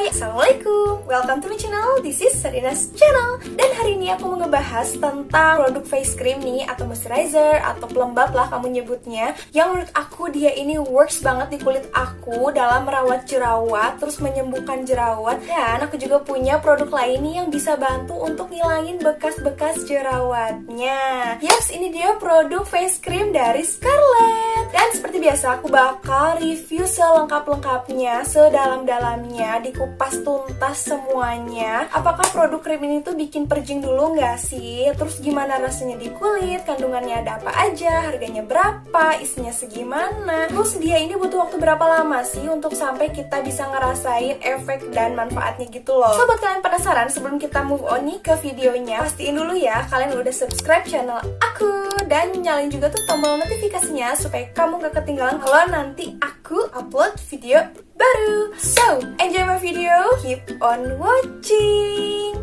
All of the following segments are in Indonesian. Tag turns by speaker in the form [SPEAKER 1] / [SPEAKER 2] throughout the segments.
[SPEAKER 1] Assalamualaikum, welcome to my channel, this is Sarina's channel. Dan hari ini aku mau ngebahas tentang produk face cream nih, atau moisturizer, atau pelembab lah kamu nyebutnya, yang menurut aku dia ini works banget di kulit aku dalam merawat jerawat, terus menyembuhkan jerawat. Dan aku juga punya produk lain nih yang bisa bantu untuk ngilangin bekas-bekas jerawatnya. Yes, ini dia produk face cream dari Scarlett. Dan seperti biasa aku bakal review selengkap-lengkapnya, sedalam-dalamnya, dikupas tuntas semuanya. Apakah produk krim ini tuh bikin perjing dulu nggak sih? Terus gimana rasanya di kulit? Kandungannya ada apa aja? Harganya berapa? Isinya segimana? Terus dia ini butuh waktu berapa lama sih untuk sampai kita bisa ngerasain efek dan manfaatnya gitu loh. So buat kalian penasaran, sebelum kita move on nih ke videonya, pastiin dulu ya kalian udah subscribe channel aku dan nyalain juga tuh tombol notifikasinya supaya kamu gak ketinggalan kalau nanti aku upload video baru. So, enjoy my video, keep on watching.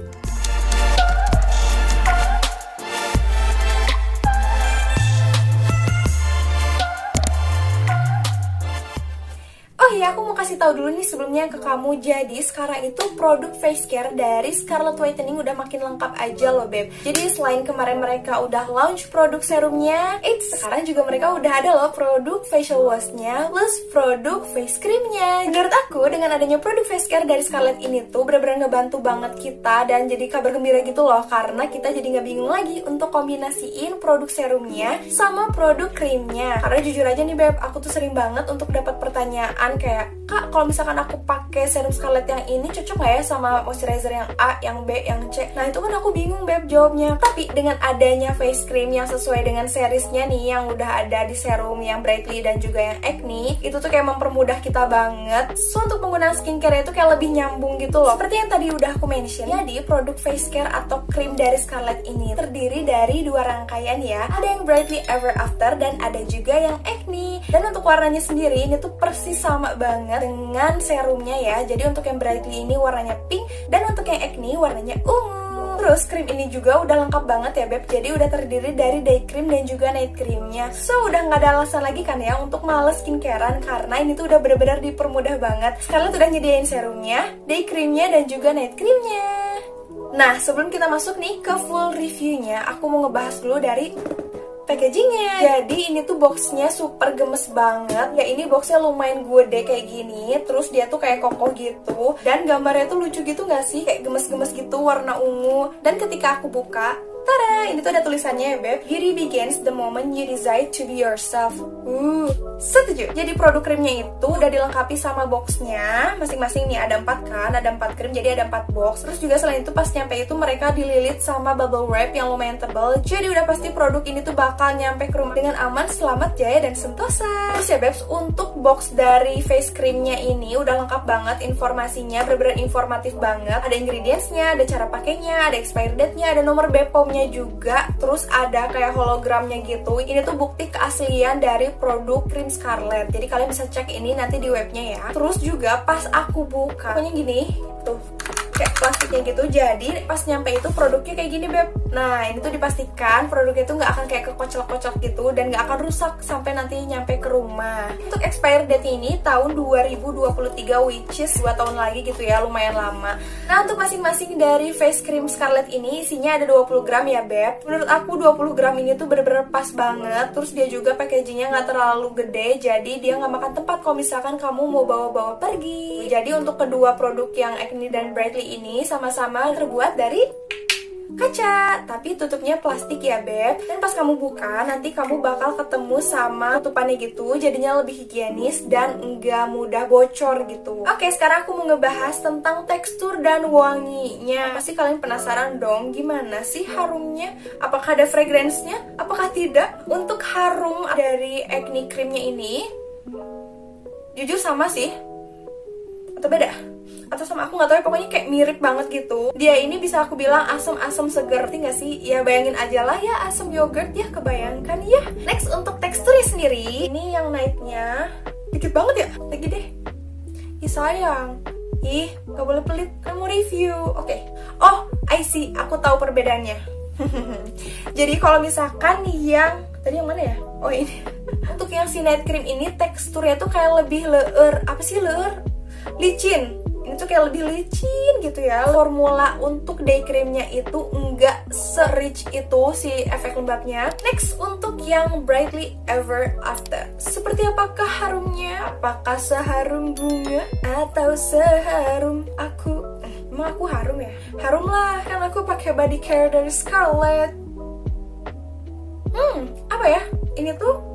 [SPEAKER 1] Oh iya, aku mau kasih tahu dulu nih sebelumnya ke kamu. Jadi sekarang itu produk face care dari Scarlett Whitening udah makin lengkap aja loh beb. Jadi selain kemarin mereka udah launch produk serumnya, sekarang juga mereka udah ada loh produk facial washnya plus produk face creamnya. Menurut aku dengan adanya produk face care dari Scarlett ini tuh bener-bener ngebantu banget kita dan jadi kabar gembira gitu loh, karena kita jadi nggak bingung lagi untuk kombinasiin produk serumnya sama produk krimnya. Karena jujur aja nih beb, aku tuh sering banget untuk dapat pertanyaan kayak, Kak, kalau misalkan aku pakai serum Scarlett yang ini cocok nggak ya sama moisturizer yang A, yang B, yang C? Nah itu kan aku bingung beb jawabnya. Tapi dengan adanya face cream yang sesuai dengan seriesnya nih, yang udah ada di serum yang brightly dan juga yang acne, itu tuh kayak mempermudah kita banget. So untuk penggunaan skincare itu kayak lebih nyambung gitu loh. Seperti yang tadi udah aku mention, jadi produk face care atau krim dari Scarlett ini terdiri dari dua rangkaian ya. Ada yang brightly ever after dan ada juga yang acne. Dan untuk warnanya sendiri ini tuh persis sama banget dengan serumnya ya. Jadi untuk yang brightly ini warnanya pink dan untuk yang acne warnanya ungu. Terus krim ini juga udah lengkap banget ya beb. Jadi udah terdiri dari day cream dan juga night creamnya. So udah nggak ada alasan lagi kan ya untuk males skincarean, karena ini tuh udah bener-bener dipermudah banget. Sekarang udah nyediain serumnya, day creamnya dan juga night creamnya. Nah sebelum kita masuk nih ke full reviewnya, aku mau ngebahas dulu dari packagingnya. Jadi ini tuh boxnya super gemes banget ya. Ini boxnya lumayan gede kayak gini, terus dia tuh kayak kokoh gitu, dan gambarnya tuh lucu gitu gak sih, kayak gemes-gemes gitu warna ungu. Dan ketika aku buka, tada, ini tuh ada tulisannya ya beb, beauty begins the moment you decide to be yourself. Setuju. Jadi produk krimnya itu udah dilengkapi sama boxnya masing-masing nih, ada 4 kan, ada 4 krim, jadi ada 4 box. Terus juga selain itu pas nyampe itu mereka dililit sama bubble wrap yang lumayan tebal. Jadi udah pasti produk ini tuh bakal nyampe ke rumah dengan aman, selamat, jaya, dan sentosa. Terus ya bebs, untuk box dari face creamnya ini udah lengkap banget informasinya, bener-bener informatif banget. Ada ingredientsnya, ada cara pakainya, ada expiry date-nya, ada nomor BPOM-nya juga. Terus ada kayak hologramnya gitu. Ini tuh bukti keaslian dari produk krim Scarlett. Jadi kalian bisa cek ini nanti di webnya ya. Terus juga pas aku buka, pokoknya gini tuh, kayak plastiknya gitu. Jadi pas nyampe itu produknya kayak gini beb. Nah ini tuh dipastikan produknya tuh nggak akan kayak kekocok-kocok gitu dan nggak akan rusak sampai nanti nyampe ke rumah. Untuk expired date ini tahun 2023, which is 2 tahun lagi gitu ya, lumayan lama. Nah untuk masing-masing dari face cream Scarlett ini isinya ada 20 gram ya beb. Menurut aku 20 gram ini tuh bener-bener pas banget. Terus dia juga packagingnya nggak terlalu gede, jadi dia nggak makan tempat kalau misalkan kamu mau bawa-bawa pergi. Jadi untuk kedua produk yang acne dan brightly ini sama-sama terbuat dari kaca, tapi tutupnya plastik ya beb. Dan pas kamu buka, nanti kamu bakal ketemu sama tutupannya gitu, jadinya lebih higienis dan enggak mudah bocor gitu. Oke, sekarang aku mau ngebahas tentang tekstur dan wanginya. Pasti kalian penasaran dong, gimana sih harumnya? Apakah ada fragrance-nya? Apakah tidak? Untuk harum dari acne creamnya ini, jujur sama sih, atau beda? Atau sama aku nggak tahu ya, pokoknya kayak mirip banget gitu. Dia ini bisa aku bilang asam-asam seger, ngerti nggak sih? Ya bayangin aja lah ya, asam yogurt ya, kebayangkan ya. Next untuk teksturnya sendiri, ini yang naiknya dikit banget ya, lagi deh. Ih sayang, ih nggak boleh pelit, kan mau review. Oke. Oh I see, aku tahu perbedaannya. Jadi kalau misalkan yang tadi yang mana ya? Oh ini. Untuk yang si night cream ini teksturnya tuh kayak lebih leur. Apa sih leur? Licin. Ini tuh kayak lebih licin gitu ya. Formula untuk day creamnya itu enggak se-rich itu si efek lembabnya. Next, untuk yang Brightly Ever After. Seperti apakah harumnya? Apakah seharum bunga atau seharum aku? Emang aku harum ya? Harum lah, kan aku pakai body care dari Scarlett. Apa ya? Ini tuh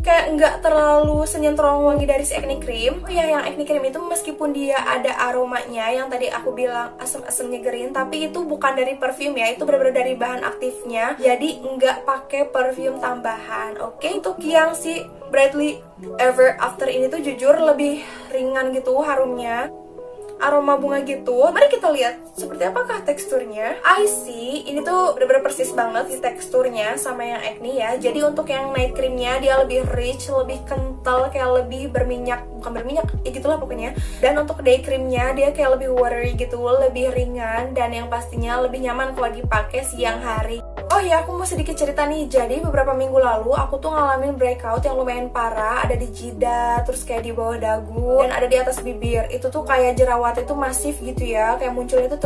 [SPEAKER 1] kayak nggak terlalu senyentrong wangi dari si acne cream. Oh ya, yang acne cream itu meskipun dia ada aromanya yang tadi aku bilang asem-asem nyegerin, tapi itu bukan dari perfume ya, itu benar-benar dari bahan aktifnya. Jadi nggak pakai perfume tambahan. Oke, untuk yang si Brightly Ever After ini tuh jujur lebih ringan gitu harumnya, aroma bunga gitu. Mari kita lihat seperti apakah teksturnya. I see, ini tuh bener-bener persis banget di teksturnya sama yang acne ya. Jadi untuk yang night creamnya dia lebih rich, lebih kental, kayak lebih berminyak, bukan berminyak, ya gitulah pokoknya. Dan untuk day creamnya dia kayak lebih watery gitu, lebih ringan, dan yang pastinya lebih nyaman kalau dipakai siang hari. Oh ya, aku mau sedikit cerita nih. Jadi beberapa minggu lalu aku tuh ngalamin breakout yang lumayan parah, ada di jidat, terus kayak di bawah dagu, dan ada di atas bibir. Itu tuh kayak jerawat itu masif gitu ya, kayak munculnya tuh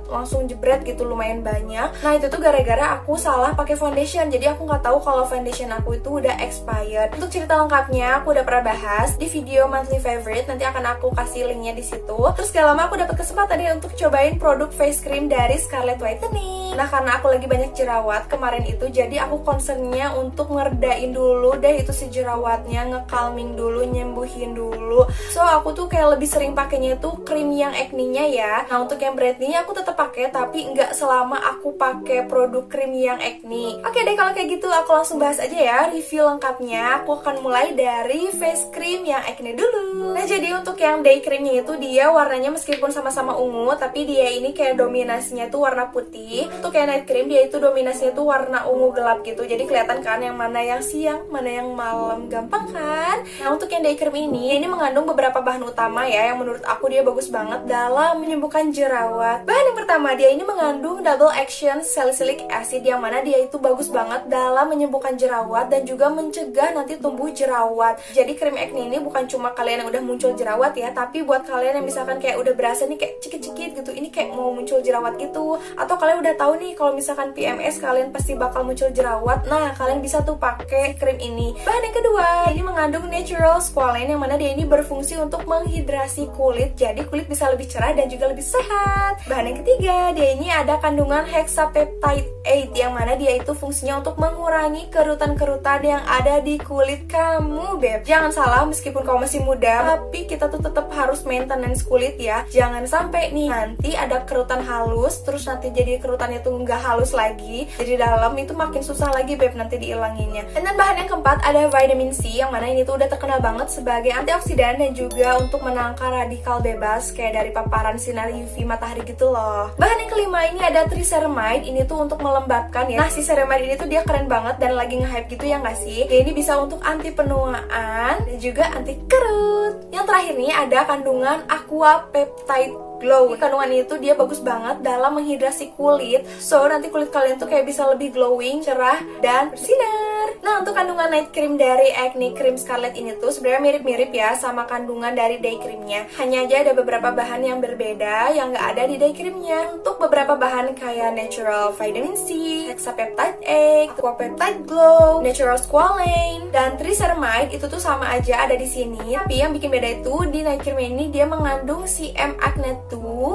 [SPEAKER 1] langsung jebret gitu, lumayan banyak. Nah itu tuh gara-gara aku salah pakai foundation. Jadi aku nggak tahu kalau foundation aku itu udah expired. Untuk cerita lengkapnya aku udah pernah bahas di video monthly favorite, nanti akan aku kasih linknya di situ. Terus gak lama aku dapat kesempatan nih untuk cobain produk face cream dari Scarlett Whitening. Nah karena aku lagi banyak jerawat kemarin itu, jadi aku concernnya untuk ngeredain dulu deh itu si jerawatnya, nge-calming dulu, nyembuhin dulu. So aku tuh kayak lebih sering pakainya itu krim yang acne-nya ya. Nah untuk yang brightly-nya aku tetap pakai, tapi nggak selama aku pakai produk krim yang acne. Oke deh, kalau kayak gitu aku langsung bahas aja ya review lengkapnya. Aku akan mulai dari face cream yang acne dulu. Nah jadi untuk yang day creamnya itu dia warnanya meskipun sama-sama ungu, tapi dia ini kayak dominasinya tuh warna putih. Untuk yang night cream dia itu dominasinya tuh warna ungu gelap gitu. Jadi kelihatan kan yang mana yang siang, mana yang malam, gampang kan? Nah untuk yang day cream ini mengandung beberapa bahan utama ya, yang menurut aku dia bagus banget dalam menyembuhkan jerawat. Bahan yang pertama, dia ini mengandung double action salicylic acid, yang mana dia itu bagus banget dalam menyembuhkan jerawat dan juga mencegah nanti tumbuh jerawat. Jadi krim acne ini bukan cuma kalian yang udah muncul jerawat ya, tapi buat kalian yang misalkan kayak udah berasa nih kayak cikit-cikit gitu, ini kayak mau muncul jerawat gitu, atau kalian udah tahu nih kalau misalkan PMS kalian pasti bakal muncul jerawat. Nah kalian bisa tuh pakai krim ini. Bahan yang kedua, ini mengandung natural squalane, yang mana dia ini berfungsi untuk menghidrasi kulit, jadi kulit bisa lebih cerah dan juga lebih sehat. Bahan yang ketiga, dia ini ada kandungan hexapeptide 8, yang mana dia itu fungsinya untuk mengurangi kerutan-kerutan yang ada di kulit kamu, beb. Jangan salah, meskipun kamu masih muda, tapi kita tuh tetap harus maintenance kulit ya. Jangan sampai nih nanti ada kerutan halus, terus nanti jadi kerutannya tuh nggak halus lagi, jadi dalam itu makin susah lagi, beb, nanti diilanginnya. Dan bahan yang keempat ada vitamin C, yang mana ini tuh udah terkenal banget sebagai antioksidan dan juga untuk menangkal radikal bebas kayak dari paparan sinar UV matahari gitu loh. Bahan yang kelima ini ada triceramide, ini tuh untuk melembabkan ya. Nah si ceramide ini tuh dia keren banget dan lagi nge-hype gitu ya nggak sih? Dia ini bisa untuk anti penuaan dan juga anti kerut. Yang terakhir nih ada kandungan aqua peptide glow. Kandungan itu dia bagus banget dalam menghidrasi kulit, so nanti kulit kalian tuh kayak bisa lebih glowing, cerah, dan bersinar. Nah untuk kandungan night cream dari acne cream Scarlett ini tuh sebenarnya mirip-mirip ya sama kandungan dari day creamnya, hanya aja ada beberapa bahan yang berbeda yang nggak ada di day creamnya. Untuk beberapa bahan kayak natural vitamin C, hexapeptide 8, aqua peptide glow, natural squalane, dan triceramide itu tuh sama aja ada di sini. Tapi yang bikin beda itu di night cream ini dia mengandung CM acne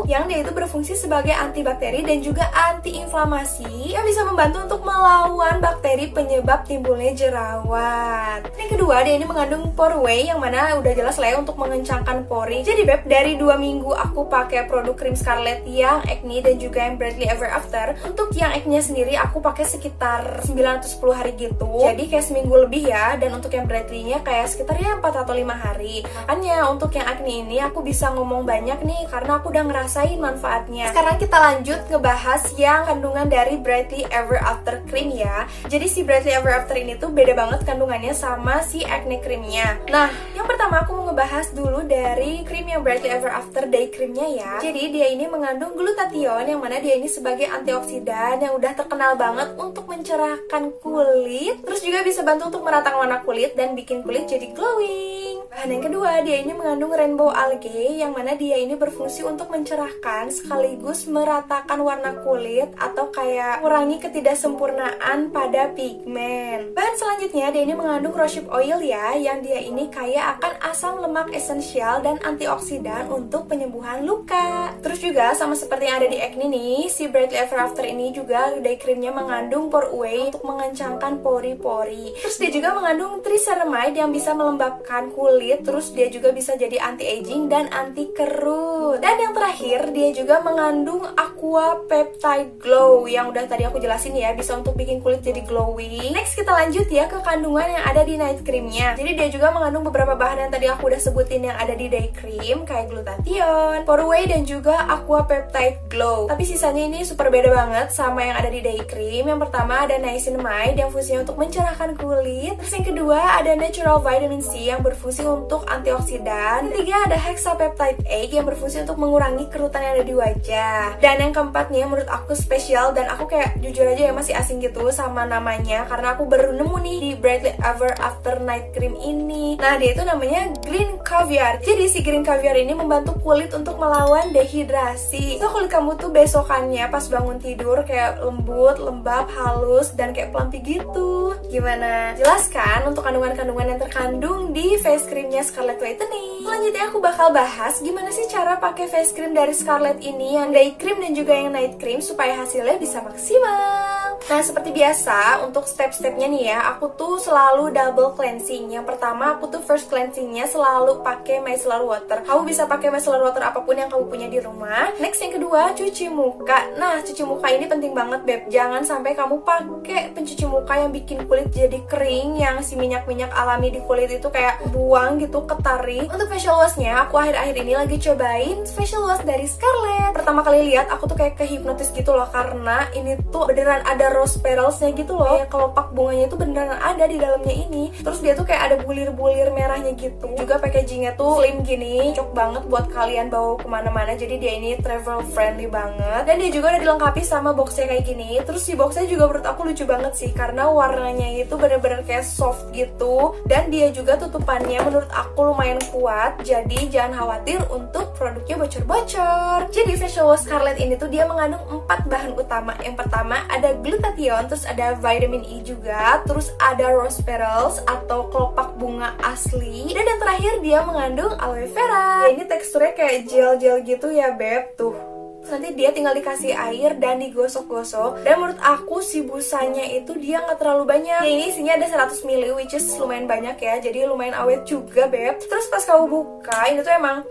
[SPEAKER 1] yang dia itu berfungsi sebagai antibakteri dan juga antiinflamasi yang bisa membantu untuk melawan bakteri penyebab timbulnya jerawat. Yang kedua, dia ini mengandung Poreway, yang mana udah jelas lah ya untuk mengencangkan pori. Jadi beb, dari 2 minggu aku pakai produk krim Scarlett yang acne dan juga yang Brightly Ever After. Untuk yang acne sendiri aku pakai sekitar 9 atau 10 hari gitu, jadi kayak seminggu lebih ya. Dan untuk yang Brightly-nya kayak sekitar ya 4 atau 5 hari. Makanya untuk yang acne ini aku bisa ngomong banyak nih karena aku udah ngerasain manfaatnya. Sekarang kita lanjut ngebahas yang kandungan dari Brightly Ever After cream ya. Jadi si Brightly Ever After ini tuh beda banget kandungannya sama si acne creamnya. Nah, yang pertama aku mau ngebahas dulu dari cream yang Brightly Ever After day creamnya ya. Jadi dia ini mengandung glutathione, yang mana dia ini sebagai antioksidan yang udah terkenal banget untuk mencerahkan kulit, terus juga bisa bantu untuk meratakan warna kulit dan bikin kulit jadi glowing. Bahan yang kedua, dia ini mengandung rainbow algae, yang mana dia ini berfungsi untuk mencerahkan sekaligus meratakan warna kulit atau kayak mengurangi ketidaksempurnaan pada pigmen. Bahan selanjutnya, dia ini mengandung rosehip oil ya, yang dia ini kaya akan asam lemak esensial dan antioksidan untuk penyembuhan luka. Terus juga sama seperti yang ada di acne nih, si Brightly Ever After ini juga day creamnya mengandung pore away untuk mengencangkan pori-pori. Terus dia juga mengandung triceramide yang bisa melembabkan kulit, terus dia juga bisa jadi anti-aging dan anti-kerut. Dan yang terakhir, dia juga mengandung Aqua Peptide Glow yang udah tadi aku jelasin ya, bisa untuk bikin kulit jadi glowing. Next kita lanjut ya ke kandungan yang ada di night creamnya. Jadi dia juga mengandung beberapa bahan yang tadi aku udah sebutin yang ada di day cream, kayak glutathione, pore away, dan juga Aqua Peptide Glow. Tapi sisanya ini super beda banget sama yang ada di day cream. Yang pertama ada niacinamide yang fungsinya untuk mencerahkan kulit. Terus yang kedua ada natural vitamin C yang berfungsi untuk antioksidan. Ketiga ada hexapeptide egg yang berfungsi untuk mengurangi kerutan yang ada di wajah. Dan yang keempatnya menurut aku spesial dan aku kayak jujur aja ya masih asing gitu sama namanya karena aku baru nemu nih di Brightly Ever After Night Cream ini. Nah, dia itu namanya Green Caviar. Jadi si Green Caviar ini membantu kulit untuk melawan dehidrasi. So kulit kamu tuh besokannya pas bangun tidur kayak lembut, lembab, halus, dan kayak pelampi gitu. Gimana? Jelas kan untuk kandungan-kandungan yang terkandung di face creamnya Scarlett Whitening. Selanjutnya aku bakal bahas gimana sih cara pakai face cream dari Scarlett ini, yang day cream dan juga yang night cream, supaya hasilnya bisa maksimal. Nah, seperti biasa untuk step-stepnya nih ya, aku tuh selalu double cleansing. Yang pertama aku tuh first cleansingnya selalu pakai micellar water. Kamu bisa pakai micellar water apapun yang kamu punya di rumah. Next yang kedua, cuci muka. Nah, cuci muka ini penting banget beb. Jangan sampai kamu pakai pencuci muka yang bikin kulit jadi kering, yang si minyak-minyak alami di kulit itu kayak buang gitu, ketarik. Untuk facial washnya, aku akhir-akhir ini lagi cobain facial wash dari Scarlett. Pertama kali lihat aku tuh kayak kehipnotis gitu loh, karena ini tuh beneran ada rose petalsnya gitu loh. Kayak kelopak bunganya itu beneran ada di dalamnya ini. Terus dia tuh kayak ada bulir-bulir merahnya gitu. Juga packagingnya tuh slim gini, cocok banget buat kalian bawa kemana-mana. Jadi dia ini travel friendly banget. Dan dia juga udah dilengkapi sama boxnya kayak gini. Terus si boxnya juga menurut aku lucu banget sih, karena warnanya itu bener-bener kayak soft gitu. Dan dia juga tutupannya menurut aku lumayan kuat. Jadi jangan khawatir untuk produknya bocor-bocor. Jadi facial wash Scarlett ini tuh dia mengandung 4 bahan utama. Yang pertama ada glutathione, terus ada vitamin E juga, terus ada rose petals atau kelopak bunga asli, dan yang terakhir dia mengandung aloe vera. Ya, ini teksturnya kayak gel-gel gitu ya beb, tuh. Nanti dia tinggal dikasih air dan digosok-gosok. Dan menurut aku si busanya itu dia nggak terlalu banyak. Ya, ini isinya ada 100 ml, which is lumayan banyak ya. Jadi lumayan awet juga beb. Terus pas kamu buka, ini tuh emang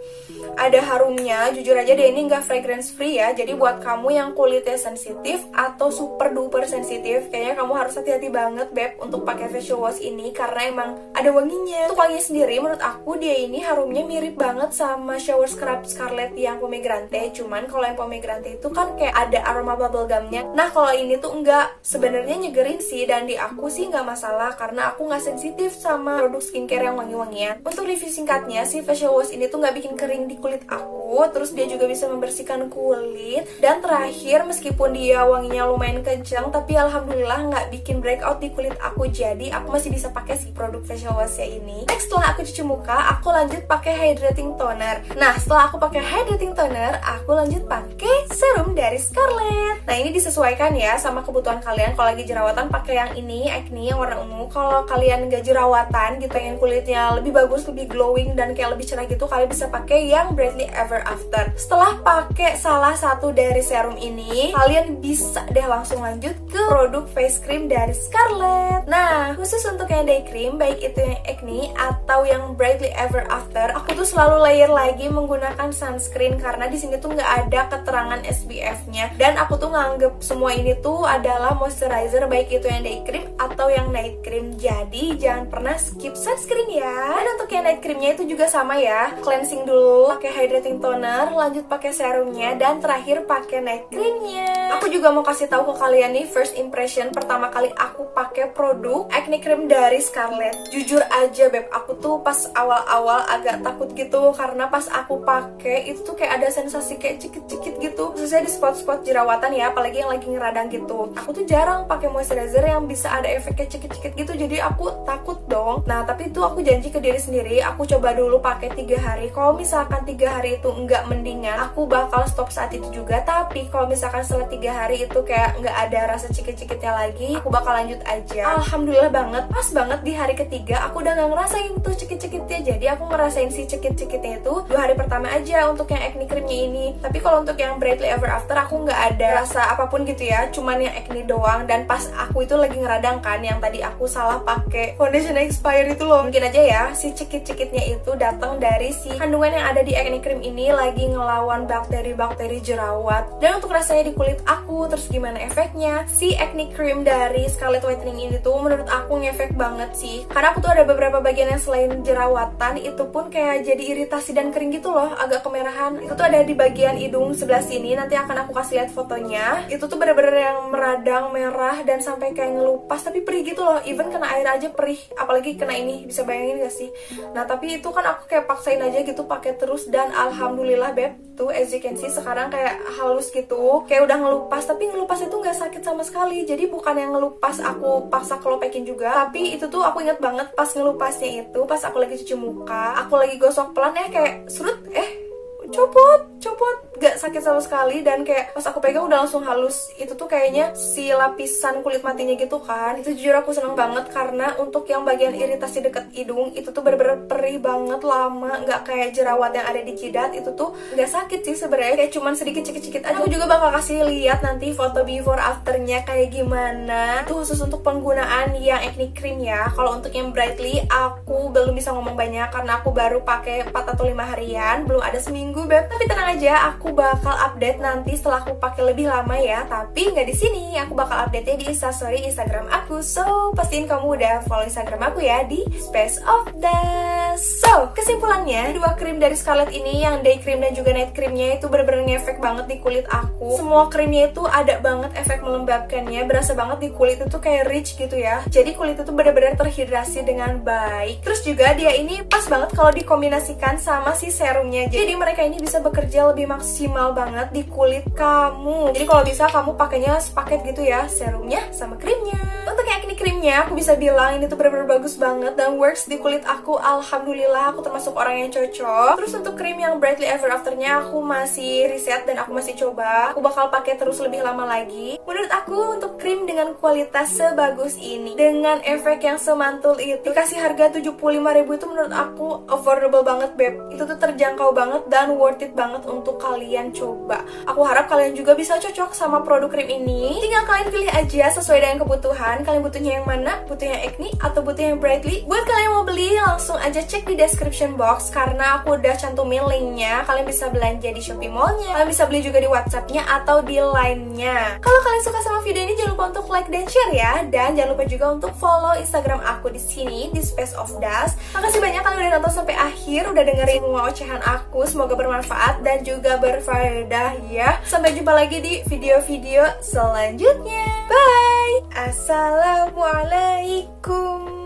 [SPEAKER 1] ada harumnya. Jujur aja dia ini nggak fragrance free ya. Jadi buat kamu yang kulitnya sensitif atau super duper sensitif, kayaknya kamu harus hati-hati banget beb untuk pakai facial wash ini, karena emang ada wanginya. Untuk wangi sendiri menurut aku dia ini harumnya mirip banget sama shower scrub Scarlett yang pomegranate. Cuman kalau yang pomegranate itu kan kayak ada aroma bubble gumnya. Nah kalau ini tuh enggak, sebenarnya nyegerin sih, dan di aku sih nggak masalah karena aku nggak sensitif sama produk skincare yang wangi-wangian. Untuk review singkatnya, si facial wash ini tuh nggak bikin kering di kulit aku, terus dia juga bisa membersihkan kulit, dan terakhir meskipun dia wanginya lumayan kencang, tapi alhamdulillah nggak bikin breakout di kulit aku, jadi aku masih bisa pakai si produk facial washnya ini. Next, setelah aku cuci muka, aku lanjut pakai hydrating toner. Nah setelah aku pakai hydrating toner, aku lanjut pakai serum dari Scarlett. Nah ini disesuaikan ya sama kebutuhan kalian. Kalau lagi jerawatan pakai yang ini, acne yang warna ungu. Kalau kalian nggak jerawatan gitu, pengen kulitnya lebih bagus, lebih glowing dan kayak lebih cerah gitu, kalian bisa pakai yang Brightly Ever After. Setelah pakai salah satu dari serum ini, kalian bisa deh langsung lanjut ke produk face cream dari Scarlett. Nah khusus untuk yang day cream, baik itu yang acne atau yang Brightly Ever After, aku tuh selalu layer lagi menggunakan sunscreen karena di sini tuh nggak ada keterangan SPF-nya, dan aku tuh nganggep semua ini tuh adalah moisturizer, baik itu yang day cream atau yang night cream. Jadi jangan pernah skip sunscreen ya. Dan untuk yang night creamnya itu juga sama ya, cleansing dulu pakai hydrating toner, lanjut pakai serumnya, dan terakhir pakai night creamnya. Aku juga mau kasih tahu ke kalian nih first impression pertama kali aku pakai produk acne cream dari Scarlett. Jujur aja beb, aku tuh pas awal-awal agak takut gitu karena pas aku pakai itu tuh kayak ada sensasi kayak cekit-cekit cekit-cekit gitu, khususnya di spot-spot jerawatan ya, apalagi yang lagi ngeradang gitu. Aku tuh jarang pakai moisturizer yang bisa ada efeknya cekit-cekit gitu, jadi aku takut dong. Nah tapi itu aku janji ke diri sendiri, aku coba dulu pakai 3 hari. Kalau misalkan 3 hari itu nggak mendingan, aku bakal stop saat itu juga. Tapi kalau misalkan setelah 3 hari itu kayak nggak ada rasa cekit-cekitnya lagi, aku bakal lanjut aja. Alhamdulillah banget, pas banget di hari ketiga aku udah nggak ngerasain tuh cekit-cekitnya. Jadi aku ngerasain si cekit-cekitnya itu 2 hari pertama aja untuk yang acne creamnya ini. Tapi kalau untuk yang Brightly Ever After aku nggak ada rasa apapun gitu ya, cuman yang acne doang. Dan pas aku itu lagi ngeradang kan, yang tadi aku salah pakai foundation expired itu loh. Mungkin aja ya si cekit-cekitnya itu datang dari si kandungan yang ada di acne cream ini lagi ngelawan bakteri-bakteri jerawat. Dan untuk rasanya di kulit aku, terus gimana efeknya, si acne cream dari Scarlett Whitening ini tuh menurut aku ngefek banget sih. Karena aku tuh ada beberapa bagian yang selain jerawatan itu pun kayak jadi iritasi dan kering gitu loh, agak kemerahan. Itu tuh ada di bagian hidung sebelah sini, nanti akan aku kasih lihat fotonya. Itu tuh bener-bener yang meradang, merah, dan sampai kayak ngelupas, tapi perih gitu loh. Even kena air aja perih, apalagi kena ini, bisa bayangin gak sih? Nah tapi itu kan aku kayak paksain aja gitu pakai terus, dan alhamdulillah beb, tuh as you can see sekarang kayak halus gitu, kayak udah ngelupas. Tapi ngelupas itu nggak sakit sama sekali, jadi bukan yang ngelupas aku paksa kelopekin juga. Tapi itu tuh aku inget banget pas ngelupasnya itu pas aku lagi cuci muka, aku lagi gosok pelan kayak surut, copot, gak sakit sama sekali. Dan kayak pas aku pegang udah langsung halus. Itu tuh kayaknya si lapisan kulit matinya gitu kan. Itu jujur aku seneng banget, karena untuk yang bagian iritasi deket hidung itu tuh bener-bener perih banget, lama, gak kayak jerawat yang ada di jidat. Itu tuh gak sakit sih sebenarnya, kayak cuman sedikit cekit-cekit aja. Aku juga bakal kasih lihat nanti foto before afternya kayak gimana. Itu khusus untuk penggunaan yang acne cream ya. Kalau untuk yang Brightly aku belum bisa ngomong banyak karena aku baru pakai 4 atau 5 harian, belum ada seminggu beb. Tapi tenang aja, aku bakal update nanti setelah aku pakai lebih lama ya. Tapi nggak di sini, aku bakal update-nya di Instastory Instagram aku. So pastiin kamu udah follow Instagram aku ya di Space of Dust. So kesimpulannya, 2 krim dari Scarlett ini, yang day cream dan juga night creamnya itu bener-bener ngefek banget di kulit aku. Semua krimnya itu ada banget efek melembabkannya, berasa banget di kulit itu kayak rich gitu ya. Jadi kulit itu bener-bener terhidrasi dengan baik. Terus juga dia ini pas banget kalau dikombinasikan sama si serumnya. Jadi mereka ini bisa bekerja lebih maksimal banget di kulit kamu. Jadi kalau bisa kamu pakainya sepaket gitu ya, serumnya sama krimnya. Untuk yang acne krimnya, aku bisa bilang ini tuh bener-bener bagus banget dan works di kulit aku. Alhamdulillah, aku termasuk orang yang cocok. Terus untuk krim yang Brightly Ever After-nya aku masih riset dan aku masih coba. Aku bakal pakai terus lebih lama lagi. Menurut aku untuk krim dengan kualitas sebagus ini, dengan efek yang semantul itu, dikasih harga 75.000 itu menurut aku affordable banget beb. Itu tuh terjangkau banget dan worth it banget untuk kalian coba. Aku harap kalian juga bisa cocok sama produk krim ini. Tinggal kalian pilih aja sesuai dengan kebutuhan. Kalian butuhnya yang mana? Butuhnya acne atau butuhnya yang Brightly? Buat kalian yang mau beli, langsung aja cek di description box karena aku udah cantumin linknya. Kalian bisa belanja di Shopee Mall-nya, kalian bisa beli juga di WhatsApp-nya atau di Line-nya. Kalau kalian suka sama video ini, jangan lupa untuk like dan share ya. Dan jangan lupa juga untuk follow Instagram aku di sini di Space of Dust. Makasih banyak kalian udah nonton sampai akhir, udah dengerin semua ocehan aku. Semoga bermanfaat dan juga berfaedah ya. Sampai jumpa lagi di video-video selanjutnya. Bye. Assalamualaikum.